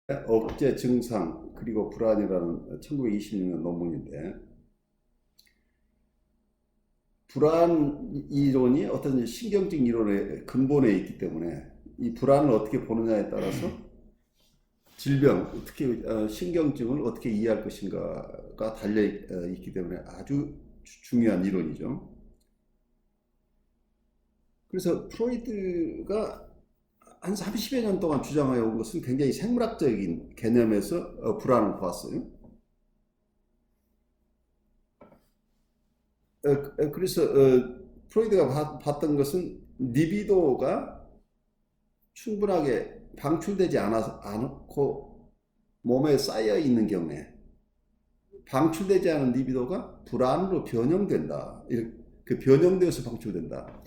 억제 증상 그리고 불안이라는 1926년 논문인데, 불안 이론이 어떤 신경적 이론의 근본에 있기 때문에 이 불안을 어떻게 보느냐에 따라서 질병, 특히 신경증을 어떻게 이해할 것인가가 달려 있기 때문에 아주 중요한 이론이죠. 그래서 프로이드가 한 30여 년 동안 주장해 온 것은 굉장히 생물학적인 개념에서 불안을 보았어요. 그래서 프로이드가 봤던 것은 리비도가 충분하게 방출되지 않고 몸에 쌓여 있는 경우에 방출되지 않은 리비도가 불안으로 변형된다. 그 변형되어서 방출된다.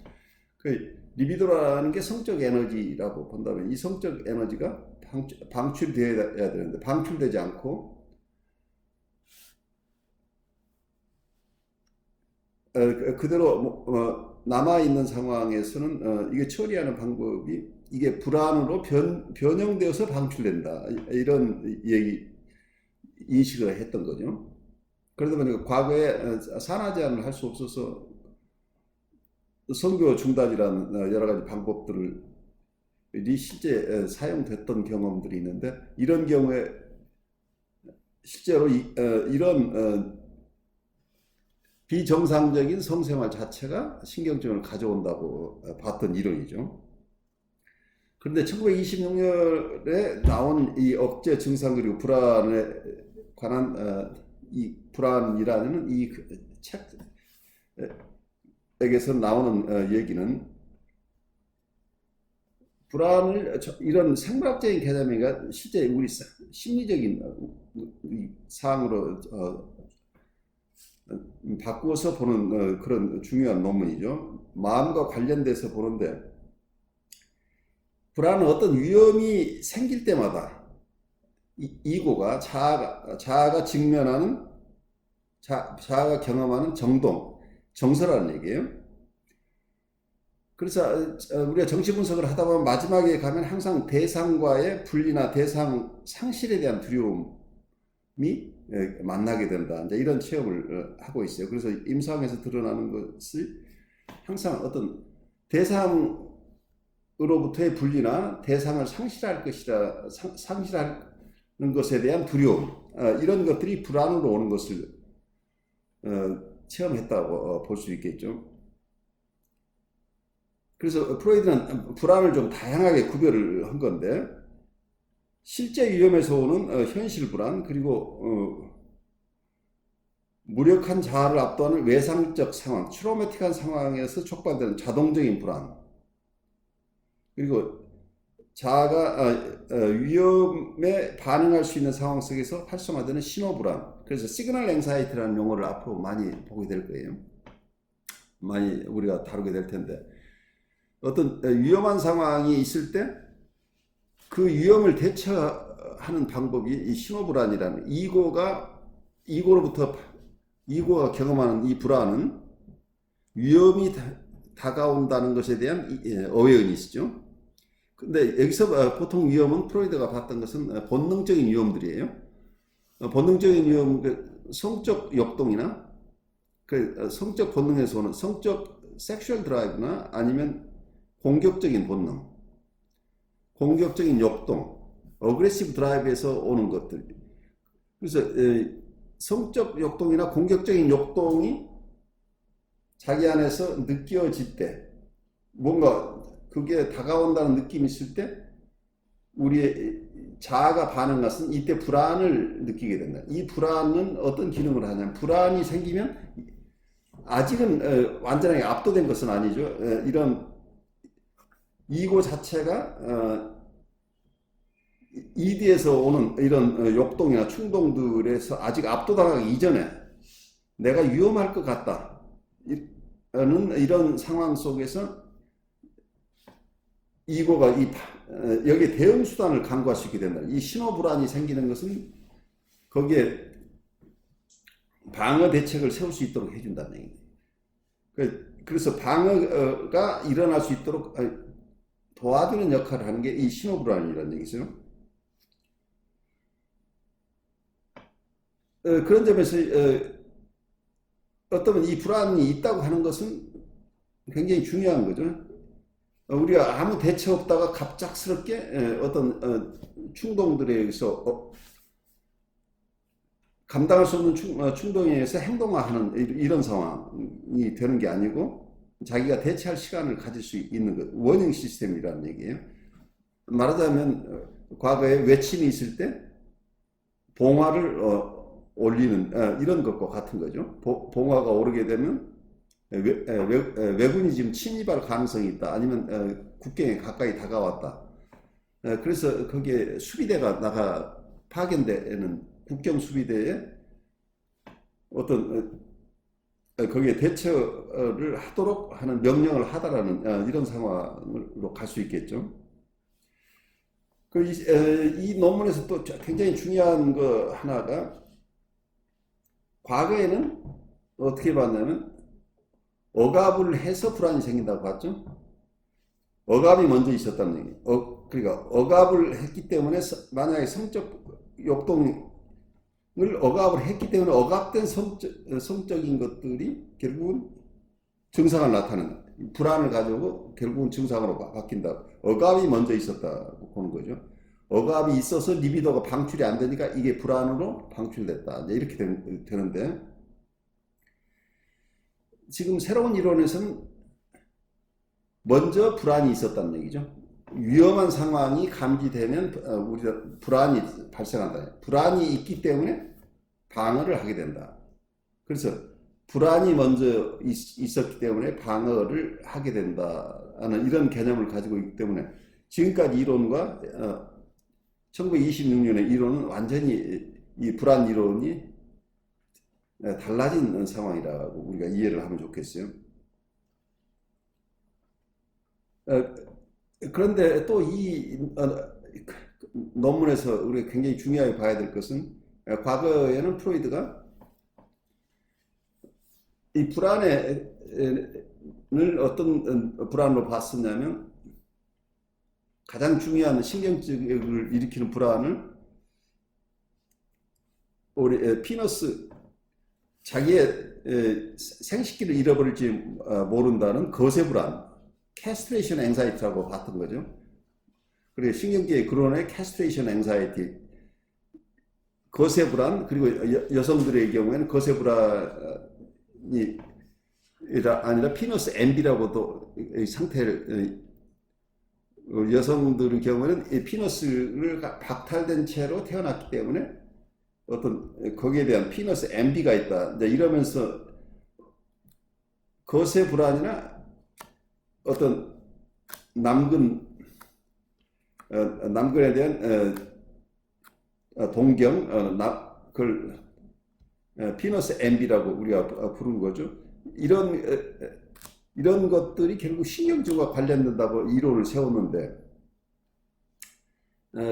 그 리비도라는 게 성적 에너지라고 본다면 이 성적 에너지가 방출되어야 되는데 방출되지 않고 그대로 남아있는 상황에서는 이게 처리하는 방법이 이게 불안으로 변형되어서 방출된다. 이런 인식을 했던 거죠. 그러다 보니까 과거에 산화 제한을 할 수 없어서 선교 중단이라는 여러 가지 방법들이 실제 사용됐던 경험들이 있는데, 이런 경우에 실제로 이런 비정상적인 성생활 자체가 신경증을 가져온다고 봤던 이론이죠. 그런데 1926년에 나온 이 억제 증상 그리고 불안에 관한 이 불안이라는 이 책에서 나오는 얘기는, 불안을 이런 생물학적인 개념인가 실제 우리 심리적인 사항으로 바꾸어서 보는 그런 중요한 논문이죠. 마음과 관련돼서 보는데, 불안은 어떤 위험이 생길 때마다 이고가 자아가 직면하는 자아가 경험하는 정서라는 얘기예요. 그래서 우리가 정치 분석을 하다 보면 마지막에 가면 항상 대상과의 분리나 대상 상실에 대한 두려움이 만나게 된다. 이제 이런 체험을 하고 있어요. 그래서 임상에서 드러나는 것이 항상 어떤 대상으로부터의 분리나 대상을 상실하는 것에 대한 두려움, 이런 것들이 불안으로 오는 것을 체험했다고 볼 수 있겠죠. 그래서 프로이드는 불안을 좀 다양하게 구별을 한 건데, 실제 위험에서 오는 현실 불안, 그리고 무력한 자아를 압도하는 외상적 상황, 트라우마틱한 상황에서 촉발되는 자동적인 불안, 그리고 자아가 위험에 반응할 수 있는 상황 속에서 활성화되는 신호 불안. 그래서 시그널 앵사이티라는 용어를 앞으로 많이 보게 될 거예요. 많이 우리가 다루게 될 텐데, 어떤 위험한 상황이 있을 때 그 위험을 대처하는 방법이 이 신호불안이라는, 이고가 경험하는 이 불안은 위험이 다가온다는 것에 대한 어웨어니스죠. 근데 여기서 보통 위험은 프로이드가 봤던 것은 본능적인 위험들이에요. 본능적인 위험, 성적 역동이나 성적 본능에서 오는 성적 섹슈얼 드라이브나 아니면 공격적인 본능, 공격적인 역동, 어그레시브 드라이브에서 오는 것들. 그래서 성적 역동이나 공격적인 역동이 자기 안에서 느껴질 때, 뭔가 그게 다가온다는 느낌이 있을 때 우리의 자아가 반응하는 것은 이때 불안을 느끼게 된다. 이 불안은 어떤 기능을 하냐면, 불안이 생기면 아직은 완전하게 압도된 것은 아니죠. 이런 이고 자체가 이디에서 오는 이런 역동이나 충동들에서 아직 압도당하기 이전에 내가 위험할 것 같다 는 이런 상황 속에서 이고가 여기에 대응 수단을 강구할 수 있게 된다. 이 신호 불안이 생기는 것은 거기에 방어 대책을 세울 수 있도록 해준다는 얘기입니다. 그래서 방어가 일어날 수 있도록 도와주는 역할을 하는 게 이 신호 불안이라는 얘기죠. 그런 점에서 어쩌면 이 불안이 있다고 하는 것은 굉장히 중요한 거죠. 우리가 아무 대책 없다가 갑작스럽게 어떤 충동들에 의해서 감당할 수 없는 충동에 의해서 행동화하는 이런 상황이 되는 게 아니고 자기가 대처할 시간을 가질 수 있는 것, 워닝 시스템이라는 얘기예요. 말하자면 과거에 외침이 있을 때 봉화를 올리는 이런 것과 같은 거죠. 봉화가 오르게 되면 왜군이 지금 침입할 가능성이 있다. 아니면 국경에 가까이 다가왔다. 그래서 거기에 수비대가 파견되는 국경 수비대에 어떤 거기에 대처를 하도록 하는 명령을 하다라는 이런 상황으로 갈 수 있겠죠. 이 논문에서 또 굉장히 중요한 거 하나가 과거에는 어떻게 봤냐면 억압을 해서 불안이 생긴다고 봤죠. 억압이 먼저 있었다는 얘기. 그러니까 억압을 했기 때문에 만약에 성적 욕동을 억압을 했기 때문에 억압된 성적인 것들이 결국은 증상을 나타낸다. 불안을 가지고 결국은 증상으로 바뀐다. 억압이 먼저 있었다고 보는 거죠. 억압이 있어서 리비도가 방출이 안 되니까 이게 불안으로 방출됐다. 이렇게 되는데 지금 새로운 이론에서는 먼저 불안이 있었다는 얘기죠. 위험한 상황이 감지되면 우리가 불안이 발생한다. 불안이 있기 때문에 방어를 하게 된다. 그래서 불안이 먼저 있었기 때문에 방어를 하게 된다는 이런 개념을 가지고 있기 때문에 지금까지 이론과 1926년의 이론은 완전히 이 불안 이론이 달라진 상황이라고 우리가 이해를 하면 좋겠어요. 그런데 또 이 논문에서 우리가 굉장히 중요하게 봐야 될 것은 과거에는 프로이드가 이 불안을 어떤 불안으로 봤었냐면 가장 중요한 신경증을 일으키는 불안을 우리 피너스 자기의 생식기를 잃어버릴지 모른다는 거세 불안, 캐스트레이션 앵사이티라고 봤던 거죠. 그리고 신경계의 근원의 캐스트레이션 앵사이티, 거세 불안, 그리고 여성들의 경우에는 거세 불안이 아니라 피너스 MB라고도 상태를 여성들의 경우에는 피너스를 박탈된 채로 태어났기 때문에 어떤 거기에 대한 피너스 MB가 있다. 이러면서 거세 불안이나 어떤 남근에 대한 동경, 그걸 피너스 MB라고 우리가 부르는 거죠. 이런 것들이 결국 신경증과 관련된다고 이론을 세웠는데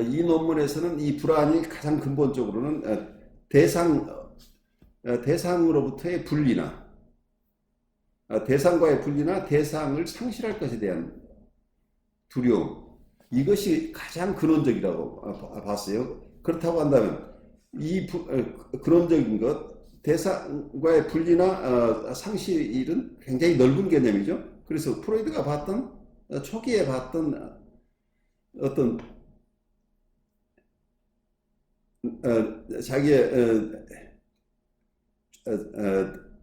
이 논문에서는 이 불안이 가장 근본적으로는 대상으로부터의 분리나 대상과의 분리나 대상을 상실할 것에 대한 두려움, 이것이 가장 근원적이라고 봤어요. 그렇다고 한다면 이 근원적인 것, 대상과의 분리나 상실은 굉장히 넓은 개념이죠. 그래서 프로이드가 초기에 봤던 어떤 자기의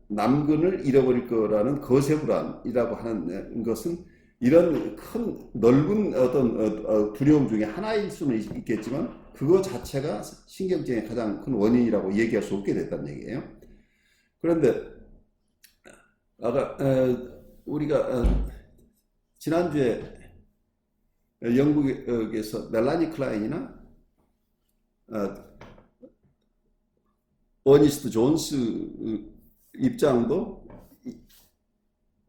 남근을 잃어버릴 거라는 거세불안이라고 하는 것은 이런 큰 넓은 어떤 두려움 중에 하나일 수는 있겠지만 그거 자체가 신경증의 가장 큰 원인이라고 얘기할 수 없게 됐다는 얘기예요. 그런데 아까 우리가 지난주에 영국에서 멜라니 클라인이나 어니스트 존스 입장도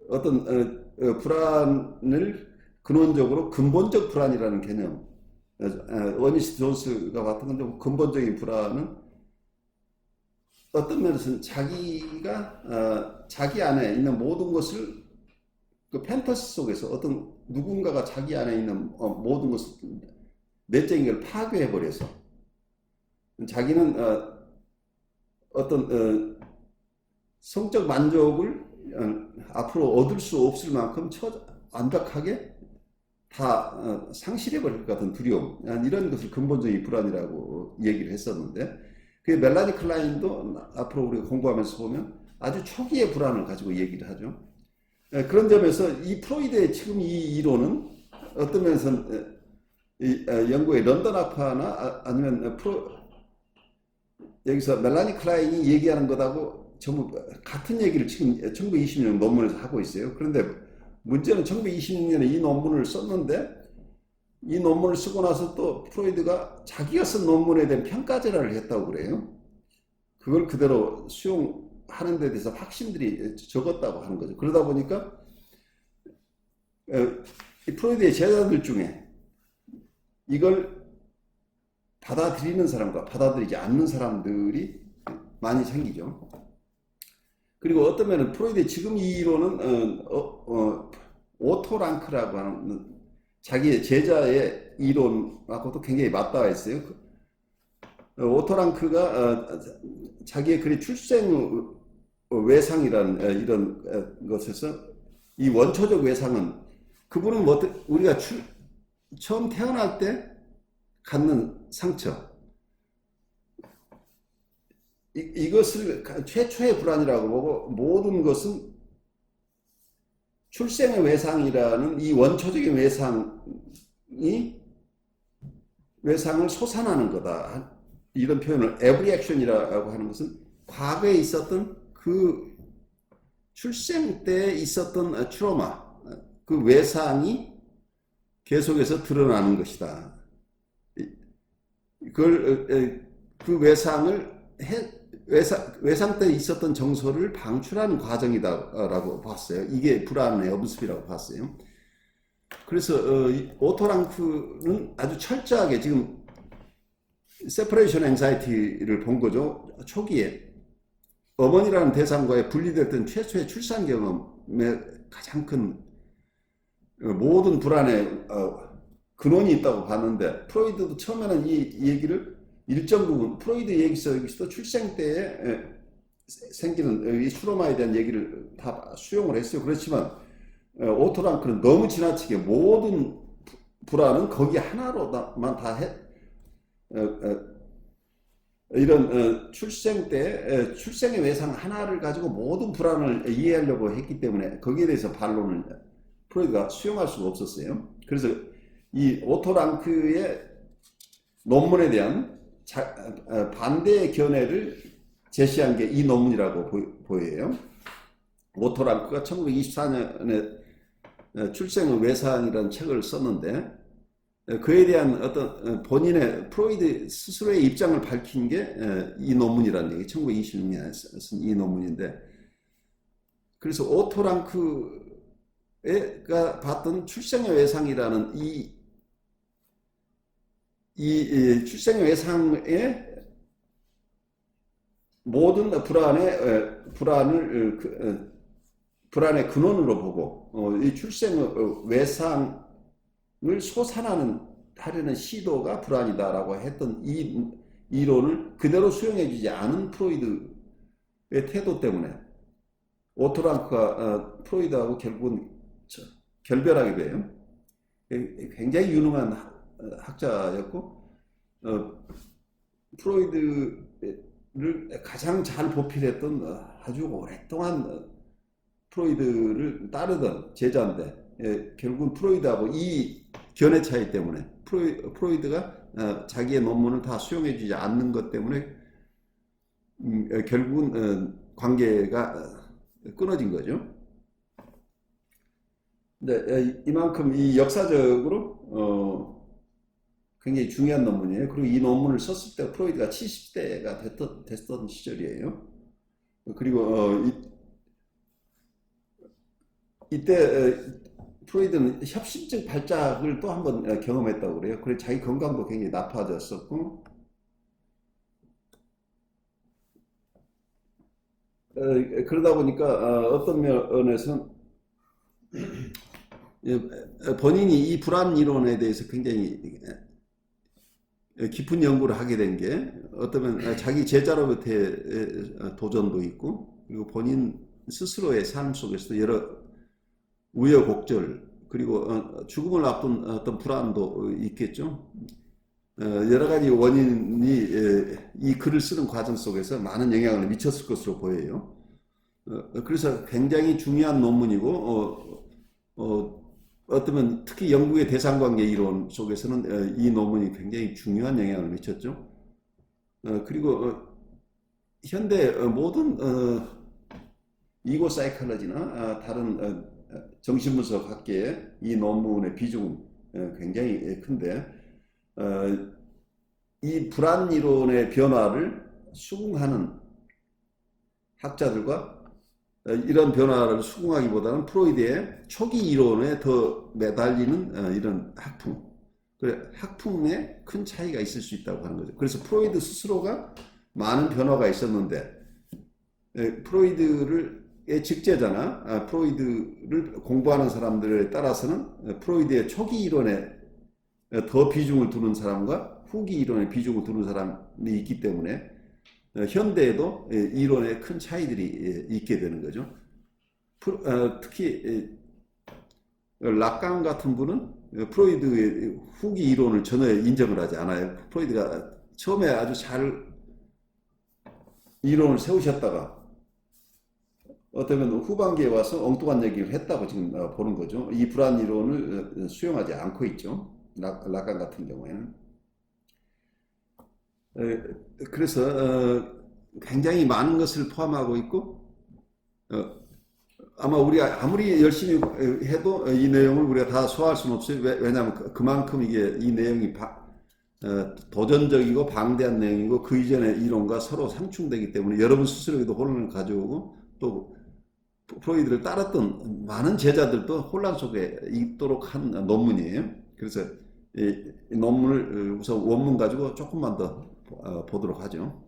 어떤 불안을 근원적으로 근본적 불안이라는 개념, 어니스트 존스가 봤던 건 좀 근본적인 불안은 어떤 면에서는 자기가 자기 안에 있는 모든 것을 그 판타지 속에서 어떤 누군가가 자기 안에 있는 모든 것을 내적인 걸 파괴해 버려서 자기는 어떤 성적 만족을 앞으로 얻을 수 없을 만큼 완벽하게 다 상실해 버릴 것 같은 두려움, 이런 것을 근본적인 불안이라고 얘기를 했었는데, 그 멜라니 클라인도 앞으로 우리가 공부하면서 보면 아주 초기의 불안을 가지고 얘기를 하죠. 그런 점에서 이 프로이드의 지금 이 이론은 어떤 면에서는 영국의 런던 학파나 아니면 여기서 멜라니 클라인이 얘기하는 것하고 전부 같은 얘기를 지금 1920년 논문에서 하고 있어요. 그런데 문제는 1926년에 이 논문을 썼는데, 이 논문을 쓰고 나서 또 프로이드가 자기가 쓴 논문에 대한 평가절하를 했다고 그래요. 그걸 그대로 수용하는 데 대해서 확신들이 적었다고 하는 거죠. 그러다 보니까 이 프로이드의 제자들 중에 이걸 받아들이는 사람과 받아들이지 않는 사람들이 많이 생기죠. 그리고 어떤 면은 프로이드의 지금 이 이론은 오토 랑크라고 하는 자기의 제자의 이론하고도 굉장히 맞닿아 있어요. 오토 랑크가 자기의 글의 출생 외상이라는 이런 것에서 이 원초적 외상은, 그분은 우리가 처음 태어날 때 갖는 상처, 이것을 최초의 불안이라고 보고, 모든 것은 출생의 외상이라는 이 원초적인 외상을 솟아나는 거다. 이런 표현을 every action이라고 하는 것은 과거에 있었던 그 출생 때 있었던 트라우마, 그 외상이 계속해서 드러나는 것이다. 그 외상 때 있었던 정서를 방출하는 과정이다라고 봤어요. 이게 불안의 엄습이라고 봤어요. 그래서 오토 랑크는 아주 철저하게 지금 세퍼레이션 앵자이티를 본 거죠. 초기에 어머니라는 대상과의 분리됐던 최초의 출산 경험에 가장 큰 모든 불안의 근원이 있다고 봤는데, 프로이드도 처음에는 이 얘기를 일정 부분, 프로이드 여기서도 출생 때에 생기는 이 트라우마에 대한 얘기를 다 수용을 했어요. 그렇지만 오토 랑크는 너무 지나치게 모든 불안은 거기 하나로만 다 이런 출생의 외상 하나를 가지고 모든 불안을 이해하려고 했기 때문에 거기에 대해서 반론을 프로이드가 수용할 수가 없었어요. 그래서 이 오토 랑크의 논문에 대한 반대의 견해를 제시한 게 이 논문이라고 보여요. 오토 랑크가 1924년에 출생의 외상이라는 책을 썼는데, 그에 대한 어떤 본인의 프로이드 스스로의 입장을 밝힌 게 이 논문이라는 얘기, 1926년에 쓴 이 논문인데, 그래서 오토 랑크가 봤던 출생의 외상이라는 이 출생의 외상의 모든 불안의 근원으로 보고, 이 출생의 외상을 솟아나는 시도가 불안이다라고 했던 이 이론을 그대로 수용해주지 않은 프로이드의 태도 때문에 오토 랑크가 프로이드하고 결국은 결별하게 돼요. 굉장히 유능한 학자였고, 프로이드를 가장 잘 보필했던 아주 오랫동안 프로이드를 따르던 제자인데, 결국은 프로이드하고 이 견해 차이 때문에 프로이드가 자기의 논문을 다 수용해주지 않는 것 때문에 결국은 관계가 끊어진 거죠. 근데 이만큼 이 역사적으로 굉장히 중요한 논문이에요. 그리고 이 논문을 썼을 때 프로이드가 70대가 됐던 시절이에요. 그리고 이때 프로이드는 협심증 발작을 또 한 번 경험했다고 그래요. 그래서 자기 건강도 굉장히 나빠졌었고, 그러다 보니까 어떤 면에서는 본인이 이 불안 이론에 대해서 굉장히 깊은 연구를 하게 된 게 어쩌면 자기 제자로부터의 도전도 있고 그리고 본인 스스로의 삶 속에서도 여러 우여곡절 그리고 죽음을 앞둔 어떤 불안도 있겠죠. 여러 가지 원인이 이 글을 쓰는 과정 속에서 많은 영향을 미쳤을 것으로 보여요. 그래서 굉장히 중요한 논문이고 어쩌면 특히 영국의 대상관계 이론 속에서는 이 논문이 굉장히 중요한 영향을 미쳤죠. 그리고 현대 모든 이고 사이콜로지나 다른 정신분석 학계의 이 논문의 비중은 굉장히 큰데 이 불안 이론의 변화를 수긍하는 학자들과 이런 변화를 수긍하기보다는 프로이드의 초기 이론에 더 매달리는 이런 학풍, 그래 학풍에 큰 차이가 있을 수 있다고 하는 거죠. 그래서 프로이드 스스로가 많은 변화가 있었는데 프로이드의 직제자나 프로이드를 공부하는 사람들에 따라서는 프로이드의 초기 이론에 더 비중을 두는 사람과 후기 이론에 비중을 두는 사람이 있기 때문에 현대에도 이론에 큰 차이들이 있게 되는 거죠. 특히 락강 같은 분은 프로이드의 후기 이론을 전혀 인정을 하지 않아요. 프로이드가 처음에 아주 잘 이론을 세우셨다가 어쩌면 후반기에 와서 엉뚱한 얘기를 했다고 지금 보는 거죠. 이 불안 이론을 수용하지 않고 있죠. 락강 같은 경우에는. 그래서 굉장히 많은 것을 포함하고 있고 아마 우리가 아무리 열심히 해도 이 내용을 우리가 다 소화할 수는 없어요. 왜냐하면 그만큼 이게 이 내용이 도전적이고 방대한 내용이고 그 이전의 이론과 서로 상충되기 때문에 여러분 스스로에도 혼란을 가져오고 또 프로이드를 따랐던 많은 제자들도 혼란 속에 있도록 한 논문이에요. 그래서 이 논문을 우선 원문 가지고 조금만 더 보도록 하죠.